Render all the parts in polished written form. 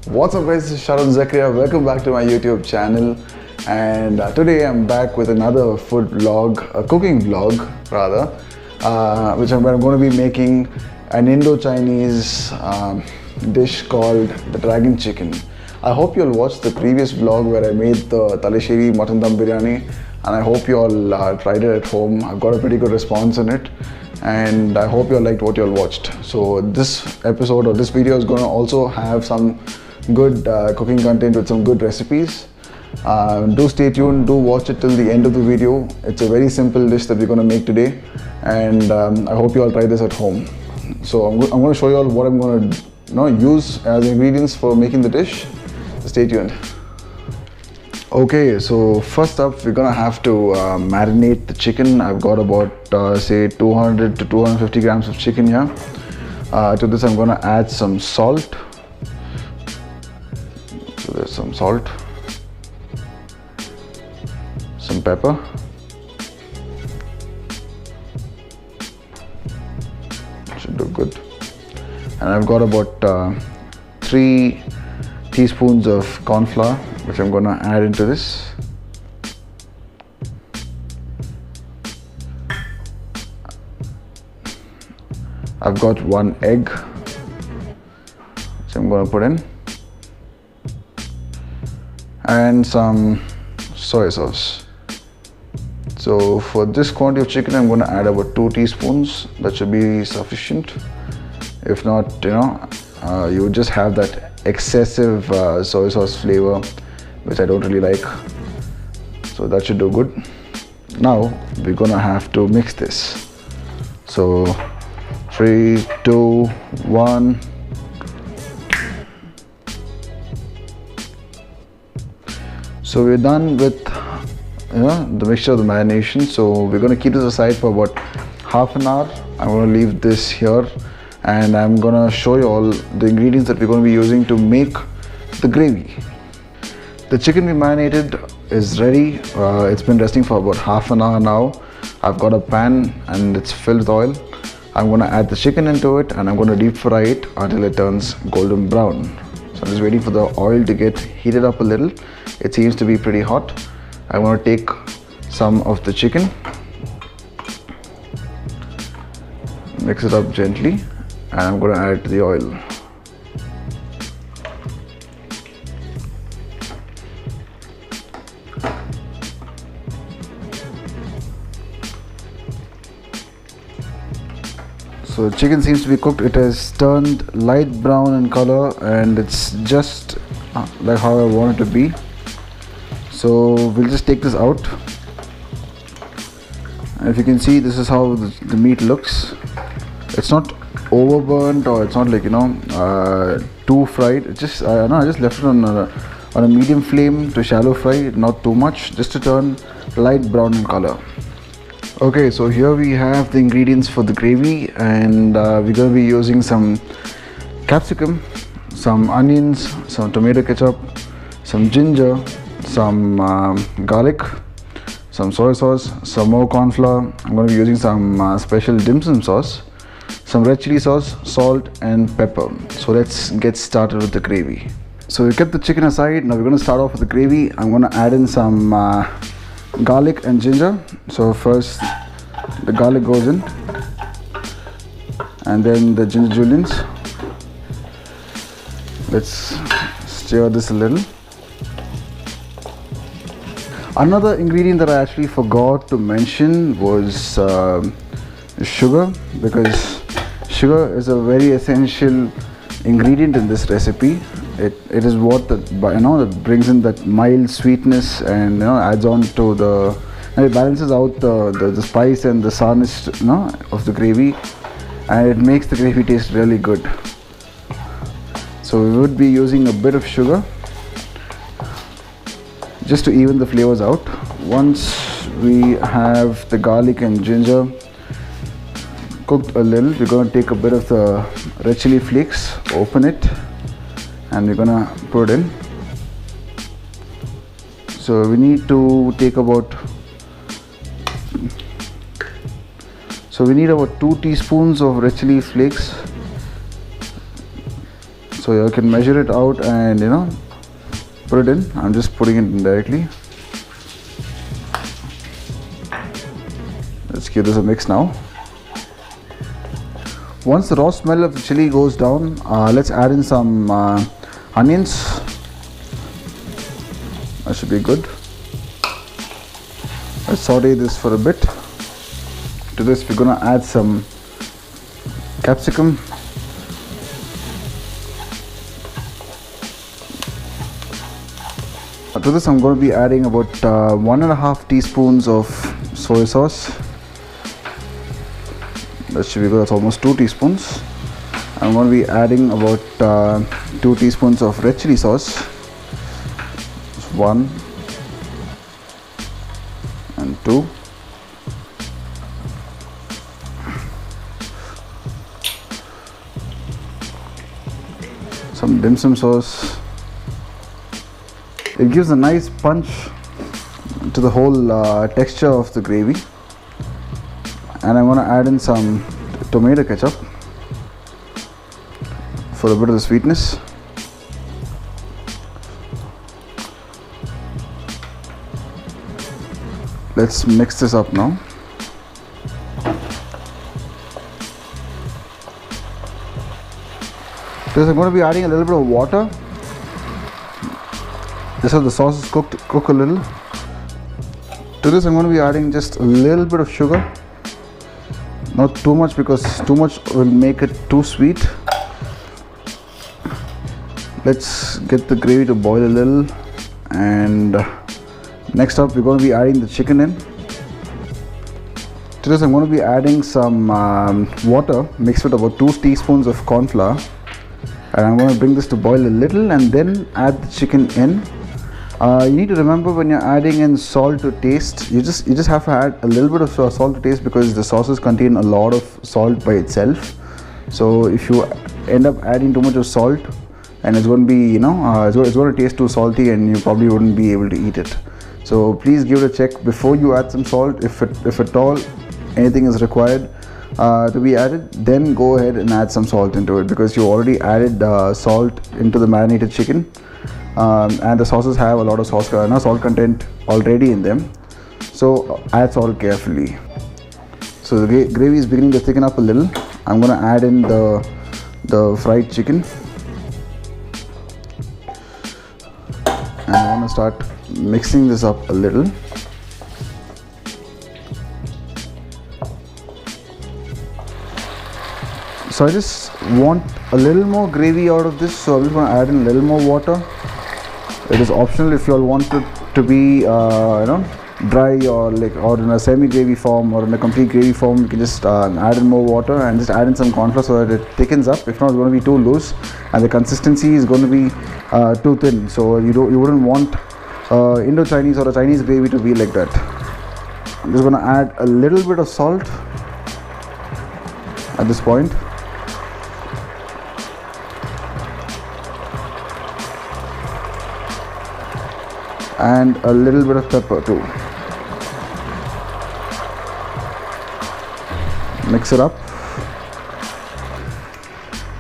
What's up guys, this is Sharon Zakaria. Welcome back to my YouTube channel, and today I'm back with another food vlog, a cooking vlog rather, which I'm going to be making an Indo-Chinese dish called the dragon chicken. I hope you'll watch the previous vlog where I made the Talisheri mutton dum biryani, and I hope you all tried it at home. I've got a pretty good response on it, and I hope you all liked what you all watched. So this episode or this video is going to also have some good cooking content with some good recipes. Do stay tuned, do watch it till the end of the video. It's a very simple dish that we're going to make today, and I hope you all try this at home. So I'm going to show you all what I'm going to use as ingredients for making the dish. Stay tuned. Okay, so first up we're gonna have to marinate the chicken. I've got about say 200 to 250 grams of chicken here. To this I'm gonna add some salt. So there's some salt, some pepper, should do good, and I've got about 3 teaspoons of corn flour, which I'm gonna add into this. I've got 1 egg, which I'm gonna put in, and some soy sauce. So for this quantity of chicken, I'm gonna add about 2 teaspoons. That should be sufficient. If not, you would just have that excessive soy sauce flavor, which I don't really like. So that should do good. Now we're gonna have to mix this. So 3, 2, 1. So we're done with the mixture of the marination. So we're gonna keep this aside for about half an hour. I'm gonna leave this here, and I'm gonna show you all the ingredients that we're going to be using to make the gravy. The chicken we marinated is ready. It's been resting for about half an hour now. I've got a pan and it's filled with oil. I'm going to add the chicken into it, and I'm going to deep fry it until it turns golden brown. So I'm just waiting for the oil to get heated up a little. It seems to be pretty hot. I'm going to take some of the chicken, mix it up gently, and I'm going to add it to the oil. So the chicken seems to be cooked. It has turned light brown in color, and it's just like how I want it to be. So we'll just take this out, and if you can see, this is how the meat looks. It's not overburnt, or it's not like too fried. It's just I just left it on a medium flame to shallow fry, not too much, just to turn light brown in color. Okay, so here we have the ingredients for the gravy, and we're going to be using some capsicum, some onions, some tomato ketchup, some ginger, some garlic, some soy sauce, some more corn flour. I'm going to be using some special dim sum sauce, some red chili sauce, salt and pepper. So let's get started with the gravy. So we kept the chicken aside. Now we're going to start off with the gravy. I'm going to add in some garlic and ginger. So first the garlic goes in, and then the ginger julienne. Let's stir this a little. Another ingredient that I actually forgot to mention was sugar, because sugar is a very essential ingredient in this recipe. It is what that brings in that mild sweetness, and adds on to it balances out the spice and the sourness of the gravy, and it makes the gravy taste really good. So we would be using a bit of sugar just to even the flavors out. Once we have the garlic and ginger cooked a little, we're going to take a bit of the red chili flakes, open it, and we're gonna put it in. So we need to take about 2 teaspoons of red chili flakes So you can measure it out and put it in. I'm just putting it in directly. Let's give this a mix now. Once the raw smell of the chili goes down, let's add in some onions. That should be good. Let's saute this for a bit. To this we're gonna add some capsicum. To this I'm going to be adding about 1.5 teaspoons of soy sauce. That should be good. That's almost 2 teaspoons. I'm going to be adding about 2 teaspoons of red chili sauce. 1 and 2. Some dim sum sauce. It gives a nice punch to the whole texture of the gravy. And I'm going to add in some tomato ketchup for a bit of the sweetness. Let's mix this up now. So I'm going to be adding a little bit of water. Just so the sauce is cook a little. To this I'm going to be adding just a little bit of sugar. Not too much, because too much will make it too sweet. Let's get the gravy to boil a little, and next up we're going to be adding the chicken in. To this I'm going to be adding some water mixed with about 2 teaspoons of corn flour, and I'm going to bring this to boil a little and then add the chicken in. You need to remember, when you're adding in salt to taste, you just have to add a little bit of salt to taste, because the sauces contain a lot of salt by itself. So if you end up adding too much of salt, and it's going to be it's going to taste too salty, and you probably wouldn't be able to eat it. So please give it a check before you add some salt. If at all anything is required to be added, then go ahead and add some salt into it, because you already added salt into the marinated chicken. And the sauces have a lot of salt content already in them, so add salt carefully. So the gravy is beginning to thicken up a little. I'm going to add in the fried chicken, and I want to start mixing this up a little. So I just want a little more gravy out of this, so I'm just going to add in a little more water. It is optional if you all want it to be dry, or in a semi gravy form, or in a complete gravy form. You can just add in more water and just add in some corn flour so that it thickens up. If not, it's going to be too loose, and the consistency is going to be too thin. So you wouldn't want IndoChinese or a Chinese gravy to be like that. I'm just going to add a little bit of salt at this point. And a little bit of pepper too. Mix it up.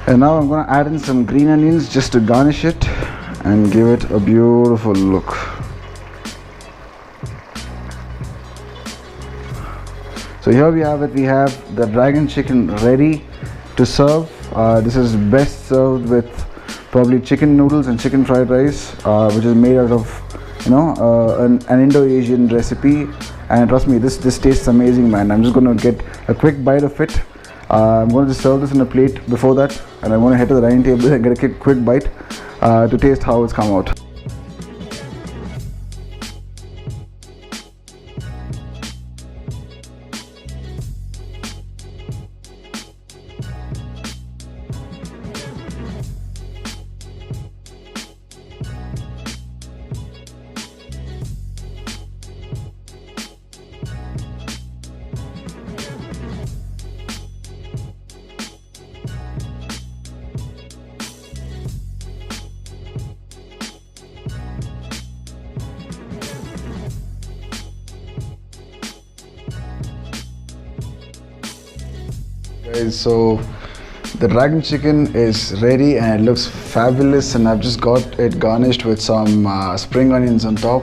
And now I'm going to add in some green onions just to garnish it and give it a beautiful look. So here we have it. We have the dragon chicken ready to serve. This is best served with probably chicken noodles and chicken fried rice, which is made out of an Indo-Asian recipe, and trust me, this tastes amazing, man. I'm just going to get a quick bite of it. I'm going to just serve this in a plate before that, and I'm going to head to the dining table and get a quick bite to taste how it's come out. Guys, so The dragon chicken is ready and it looks fabulous, and I've just got it garnished with some spring onions on top.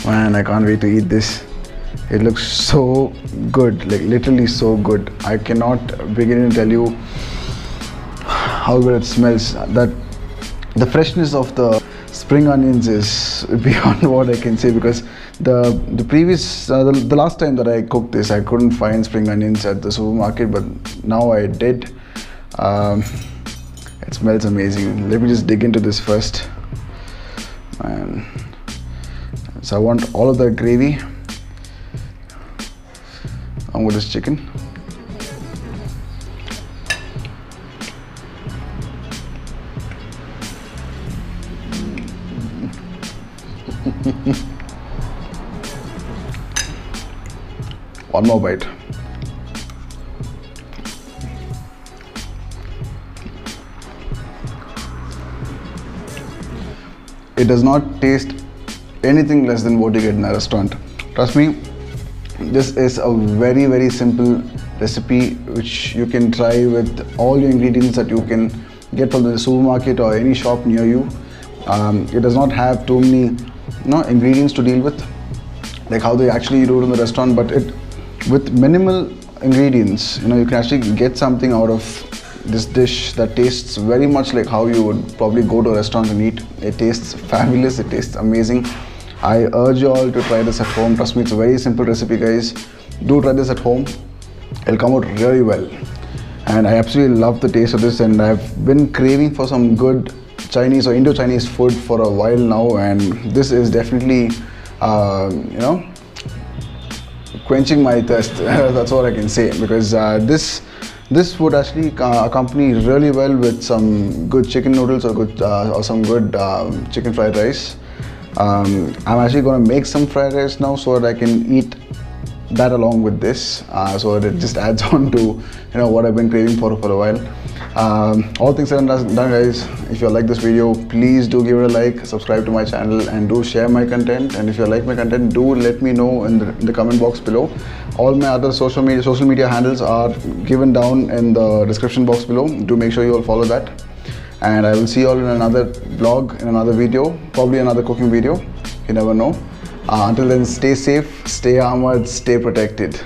Man, I can't wait to eat this. It looks so good, like literally so good. I cannot begin to tell you how good it smells. That the freshness of the spring onions is beyond what I can say, because the previous the last time that I cooked this, I couldn't find spring onions at the supermarket, but now I did. It smells amazing. Let me just dig into this first. And so I want all of that gravy along with this chicken. One more bite. It does not taste anything less than what you get in a restaurant. Trust me, this is a very, very simple recipe which you can try with all your ingredients that you can get from the supermarket or any shop near you. It does not have too many ingredients to deal with, like how they actually do it in the restaurant, but with minimal ingredients, you can actually get something out of this dish that tastes very much like how you would probably go to a restaurant and eat. It tastes fabulous, it tastes amazing. I urge you all to try this at home. Trust me, it's a very simple recipe, guys. Do try this at home. It'll come out really well. And I absolutely love the taste of this, and I've been craving for some good Chinese or Indo-Chinese food for a while now, and this is definitely, quenching my thirst. That's all I can say, because this would actually accompany really well with some good chicken noodles or some good chicken fried rice. I'm actually going to make some fried rice now so that I can eat that along with this, so that it just adds on to what I've been craving for a while. All things said and done, guys. If you like this video, please do give it a like, subscribe to my channel, and do share my content. And if you like my content, do let me know in the comment box below. All my other social media handles are given down in the description box below. Do make sure you all follow that. And I will see you all in another vlog, in another video, probably another cooking video. You never know. Until then, stay safe, stay armored, stay protected.